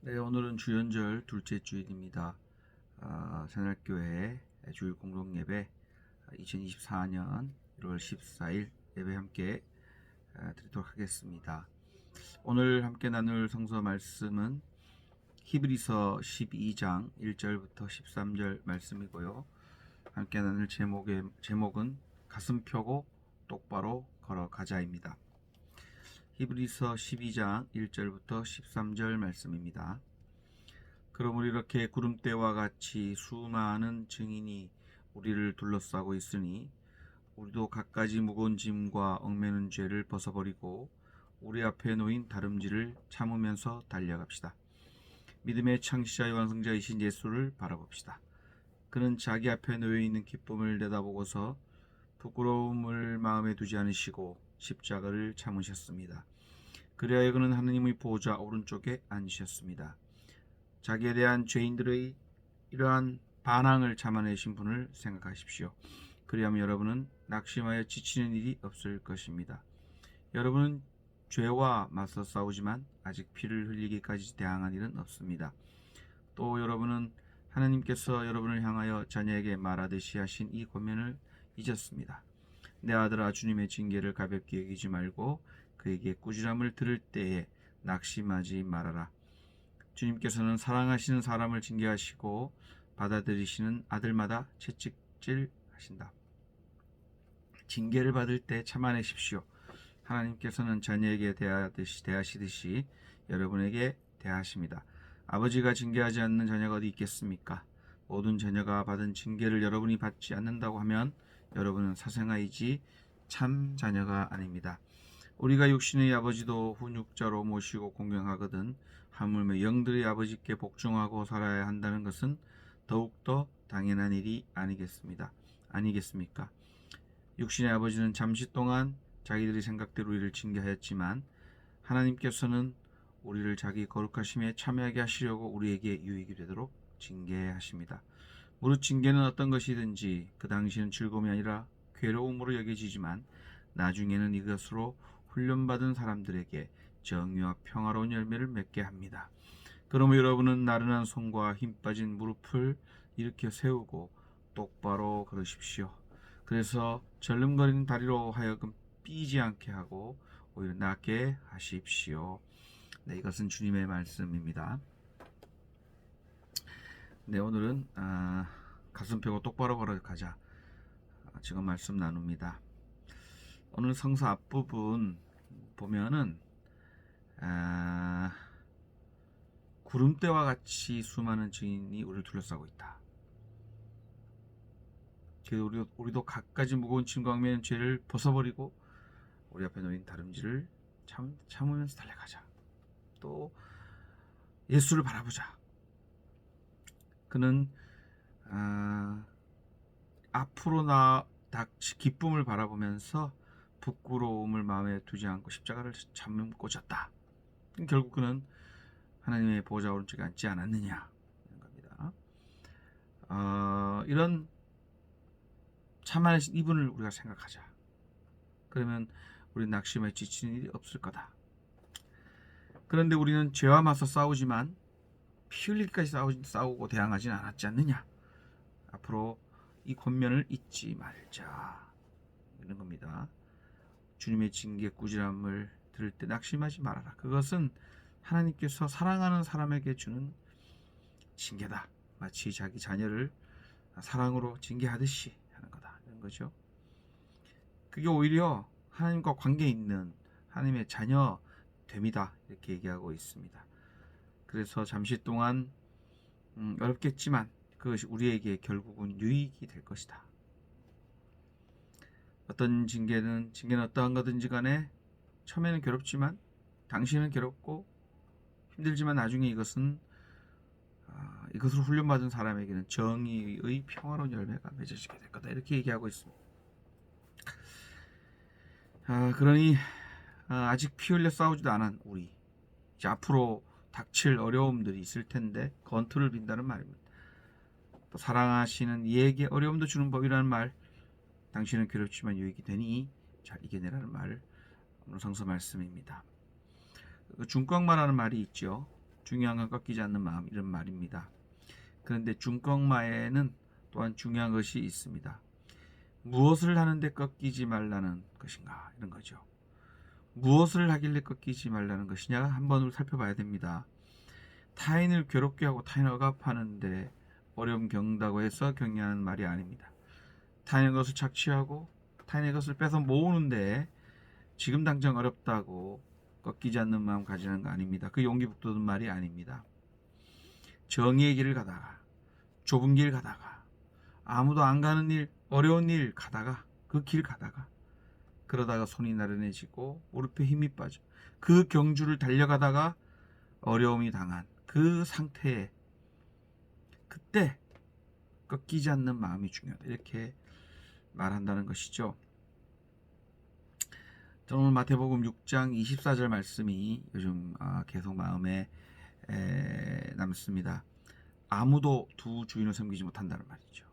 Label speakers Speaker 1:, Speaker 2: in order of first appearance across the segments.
Speaker 1: 네, 오늘은 주연절 둘째 주일입니다. 새날교회 주일 공동예배 2024년 1월 14일 예배 함께 드리도록 하겠습니다. 오늘 함께 나눌 성서 말씀은 히브리서 12장 1절부터 13절 말씀이고요. 함께 나눌 제목은 가슴 펴고 똑바로 걸어가자입니다. 히브리서 12장 1절부터 13절 말씀입니다. 그러므로 이렇게 구름대와 같이 수많은 증인이 우리를 둘러싸고 있으니 우리도 갖가지 무거운 짐과 얽매는 죄를 벗어버리고 우리 앞에 놓인 다름질을 참으면서 달려갑시다. 믿음의 창시자와 완성자이신 예수를 바라봅시다. 그는 자기 앞에 놓여있는 기쁨을 내다보고서 부끄러움을 마음에 두지 않으시고 십자가를 참으셨습니다. 그리하여 그는 하느님의 보좌 오른쪽에 앉으셨습니다. 자기에 대한 죄인들의 이러한 반항을 참아내신 분을 생각하십시오. 그리하면 여러분은 낙심하여 지치는 일이 없을 것입니다. 여러분은 죄와 맞서 싸우지만 아직 피를 흘리기까지 대항한 일은 없습니다. 또 여러분은 하나님께서 여러분을 향하여 자녀에게 말하듯이 하신 이 권면을 잊었습니다. 내 아들아, 주님의 징계를 가볍게 여기지 말고 그에게 꾸지람을 들을 때에 낙심하지 말아라. 주님께서는 사랑하시는 사람을 징계하시고 받아들이시는 아들마다 채찍질 하신다. 징계를 받을 때 참아내십시오. 하나님께서는 자녀에게 대하시듯이 여러분에게 대하십니다. 아버지가 징계하지 않는 자녀가 어디 있겠습니까? 모든 자녀가 받은 징계를 여러분이 받지 않는다고 하면 여러분은 사생아이지 참 자녀가 아닙니다. 우리가 육신의 아버지도 훈육자로 모시고 공경하거든 하물며 영들의 아버지께 복종하고 살아야 한다는 것은 더욱더 당연한 일이 아니겠습니까? 육신의 아버지는 잠시 동안 자기들의 생각대로 우리를 징계하였지만 하나님께서는 우리를 자기 거룩하심에 참여하게 하시려고 우리에게 유익이 되도록 징계하십니다. 무릇 징계는 어떤 것이든지 그 당시는 즐거움이 아니라 괴로움으로 여겨지지만 나중에는 이것으로 훈련받은 사람들에게 정의와 평화로운 열매를 맺게 합니다. 그러므로 여러분은 나른한 손과 힘 빠진 무릎을 일으켜 세우고 똑바로 걸으십시오. 그래서 절름거리는 다리로 하여금 삐지 않게 하고 오히려 낫게 하십시오. 네, 이것은 주님의 말씀입니다. 네, 오늘은 가슴 펴고 똑바로 걸어가자. 지금 말씀 나눕니다. 오늘 성서 앞부분 보면은 구름대와 같이 수많은 증인이 우리를 둘러싸고 있다. 그래서 우리도 갖가지 무거운 짐과 얽매이는 죄를 벗어버리고 우리 앞에 놓인 다름질을 참으면서 달려가자. 또 예수를 바라보자. 그는 앞으로 닥치 기쁨을 바라보면서 부끄러움을 마음에 두지 않고 십자가를 참고졌다. 결국 그는 하나님의 보좌 오른쪽에 앉지 않았느냐 이런 겁니다. 이런 참아내신 이분을 우리가 생각하자. 그러면 우리 낙심에 지치는 일이 없을 거다. 그런데 우리는 죄와 맞서 싸우지만 피 흘리기까지 싸우고 대항하지는 않았지 않느냐. 앞으로 이 권면을 잊지 말자 이런 겁니다. 주님의 징계 꾸지람을 들을 때 낙심하지 말아라. 그것은 하나님께서 사랑하는 사람에게 주는 징계다. 마치 자기 자녀를 사랑으로 징계하듯이 하는 거다. 이런 거죠. 그게 오히려 하나님과 관계 있는 하나님의 자녀 됨이다. 이렇게 얘기하고 있습니다. 그래서 잠시 동안 어렵겠지만 그것이 우리에게 결국은 유익이 될 것이다. 어떤 징계는 어떠한 거든지 간에 처음에는 괴롭지만 당시에는 괴롭고 힘들지만 나중에 이것으로 훈련받은 사람에게는 정의의 평화로운 열매가 맺어지게 될 거다. 이렇게 얘기하고 있습니다. 그러니 아직 피 흘려 싸우지도 않은 우리 이제 앞으로 닥칠 어려움들이 있을 텐데 건투를 빈다는 말입니다. 또 사랑하시는 이에게 어려움도 주는 법이라는 말, 당신은 괴롭지만 유익이 되니 잘 이겨내라는 말, 오늘 성서 말씀입니다. 중광마라는 말이 있죠. 중요한 건 꺾이지 않는 마음, 이런 말입니다. 그런데 중꺾마에는 또한 중요한 것이 있습니다. 무엇을 하는데 꺾이지 말라는 것인가, 이런 거죠. 무엇을 하길래 꺾이지 말라는 것이냐, 한번 살펴봐야 됩니다. 타인을 괴롭게 하고 타인을 억압하는데 어려움 겪는다고 해서 격려하는 말이 아닙니다. 타인의 것을 착취하고 타인의 것을 뺏어 모으는데 지금 당장 어렵다고 꺾이지 않는 마음 가지는 거 아닙니다. 그 용기 북돋은 말이 아닙니다. 정의의 길을 가다가, 좁은 길 가다가, 아무도 안 가는 일, 어려운 일 가다가, 그 길 가다가, 그러다가 손이 나른해지고 무릎에 힘이 빠져 그 경주를 달려가다가 어려움이 당한 그 상태에, 그때 꺾이지 않는 마음이 중요하다, 이렇게 말한다는 것이죠. 저는 오늘 마태복음 6장 24절 말씀이 요즘 계속 마음에 남습니다. 아무도 두 주인을 섬기지 못한다는 말이죠.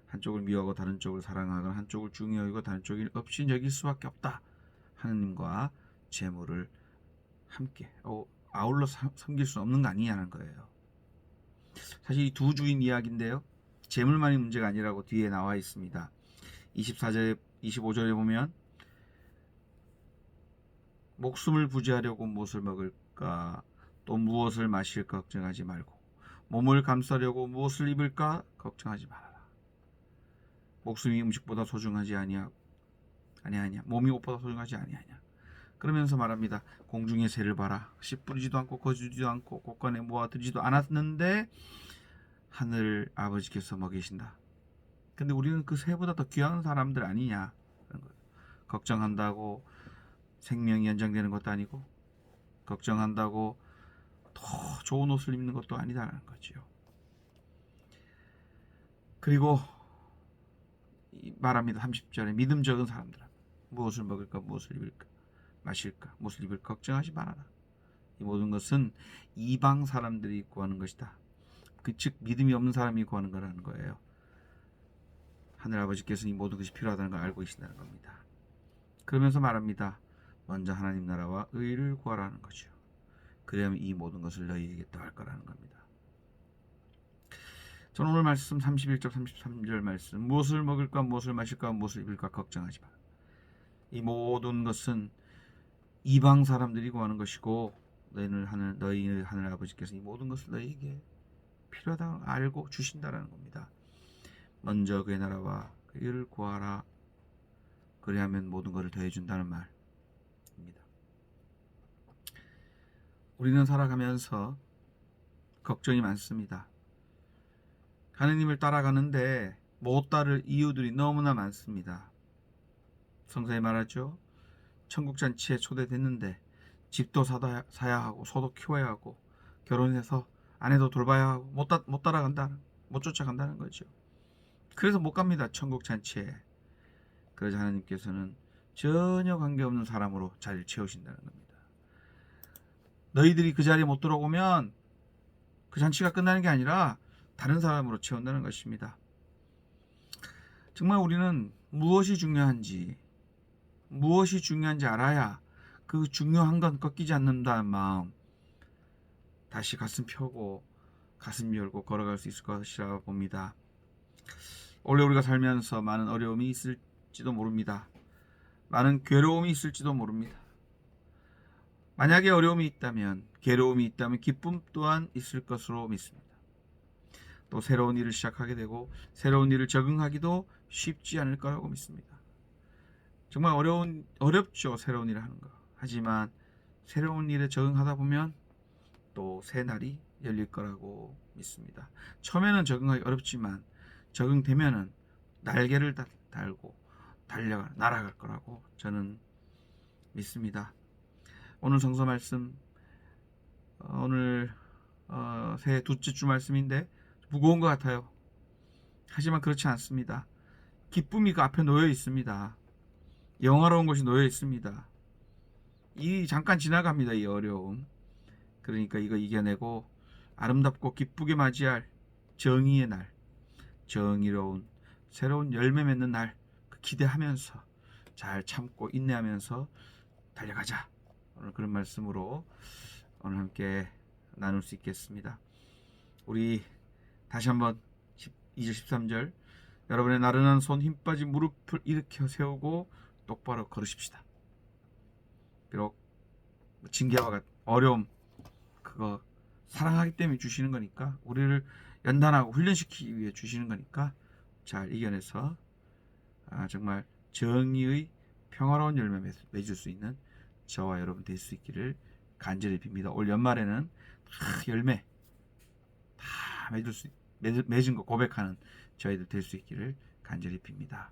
Speaker 1: 한쪽을 미워하고 다른 쪽을 사랑하거나 한쪽을 중히 여기고 다른 쪽을 없이 여길 수밖에 없다. 하느님과 재물을 함께 아울러 섬길 수 없는 거 아니냐는 거예요. 사실 이 두 주인 이야기인데요, 재물만이 문제가 아니라고 뒤에 나와 있습니다. 24절 25절에 보면 목숨을 부지하려고 무엇을 먹을까, 또 무엇을 마실까 걱정하지 말고 몸을 감싸려고 무엇을 입을까 걱정하지 말아라. 목숨이 음식보다 소중하지 아니하냐, 몸이 옷보다 소중하지 아니하냐. 그러면서 말합니다. 공중의 새를 봐라. 씨 뿌리지도 않고 거두지도 않고 곳간에 모아들이지도 않았는데 하늘 아버지께서 먹이신다. 근데 우리는 그 새보다 더 귀한 사람들 아니냐, 그런 거예요. 걱정한다고 생명이 연장되는 것도 아니고, 걱정한다고 더 좋은 옷을 입는 것도 아니다라는 거죠. 그리고 말합니다. 30절에 믿음 적은 사람들아, 무엇을 먹을까, 무엇을 입을까, 마실까, 무엇을 입을까 걱정하지 말아라. 이 모든 것은 이방 사람들이 구하는 것이다. 즉 믿음이 없는 사람이 구하는 거라는 거예요. 하늘 아버지께서는 이 모든 것이 필요하다는 걸 알고 계신다는 겁니다. 그러면서 말합니다. 먼저 하나님 나라와 의를 구하라는 거죠. 그래야만 이 모든 것을 너희에게 더할 거라는 겁니다. 저는 오늘 말씀 31절 33절 말씀, 무엇을 먹을까, 무엇을 마실까, 무엇을 입을까 걱정하지 마. 이 모든 것은 이방 사람들이 구하는 것이고, 너희 하늘 아버지께서 이 모든 것을 너희에게 필요하다고 알고 주신다라는 겁니다. 먼저 그의 나라와 그 의를 구하라. 그래야면 모든 것을 더해준다는 말입니다. 우리는 살아가면서 걱정이 많습니다. 하느님을 따라가는데 못 따를 이유들이 너무나 많습니다. 성서에 말하죠. 천국잔치에 초대됐는데 집도 사야 하고 소도 키워야 하고 결혼해서 아내도 돌봐야 하고 못 따라간다, 못 쫓아간다는 거죠. 그래서 못 갑니다. 천국잔치에. 그러자 하나님께서는 전혀 관계없는 사람으로 자리를 채우신다는 겁니다. 너희들이 그 자리에 못 들어오면 그 잔치가 끝나는 게 아니라 다른 사람으로 채운다는 것입니다. 정말 우리는 무엇이 중요한지 알아야 그 중요한 건 꺾이지 않는다는 마음, 다시 가슴 펴고 가슴 열고 걸어갈 수 있을 것이라 봅니다. 원래 우리가 살면서 많은 어려움이 있을지도 모릅니다. 많은 괴로움이 있을지도 모릅니다. 만약에 어려움이 있다면, 괴로움이 있다면 기쁨 또한 있을 것으로 믿습니다. 또 새로운 일을 시작하게 되고 새로운 일을 적응하기도 쉽지 않을 거라고 믿습니다. 정말 어렵죠, 새로운 일을 하는 거. 하지만 새로운 일에 적응하다 보면 또 새 날이 열릴 거라고 믿습니다. 처음에는 적응하기 어렵지만 적응되면은 날개를 달고 날아갈 거라고 저는 믿습니다. 오늘 성서 말씀, 오늘 새해 둘째 주 말씀인데 무거운 것 같아요. 하지만 그렇지 않습니다. 기쁨이 그 앞에 놓여 있습니다. 영화로운 것이 놓여 있습니다. 이 잠깐 지나갑니다, 이 어려움. 그러니까 이거 이겨내고 아름답고 기쁘게 맞이할 정의의 날, 정의로운 새로운 열매 맺는 날, 그 기대하면서 잘 참고 인내하면서 달려가자. 오늘 그런 말씀으로 오늘 함께 나눌 수 있겠습니다. 우리 다시 한번 2절 13절 여러분의 나른한 손 힘 빠진 무릎을 일으켜 세우고 똑바로 걸으십시다. 비록 징계와 같은 어려움 그거 사랑하기 때문에 주시는 거니까 우리를 연단하고 훈련시키기 위해 주시는 거니까 잘 이겨내서 정말 정의의 평화로운 열매 맺을 수 있는 저와 여러분 될 수 있기를 간절히 빕니다. 올 연말에는 다 열매 다 맺은 거 고백하는 저희들 될 수 있기를 간절히 빕니다.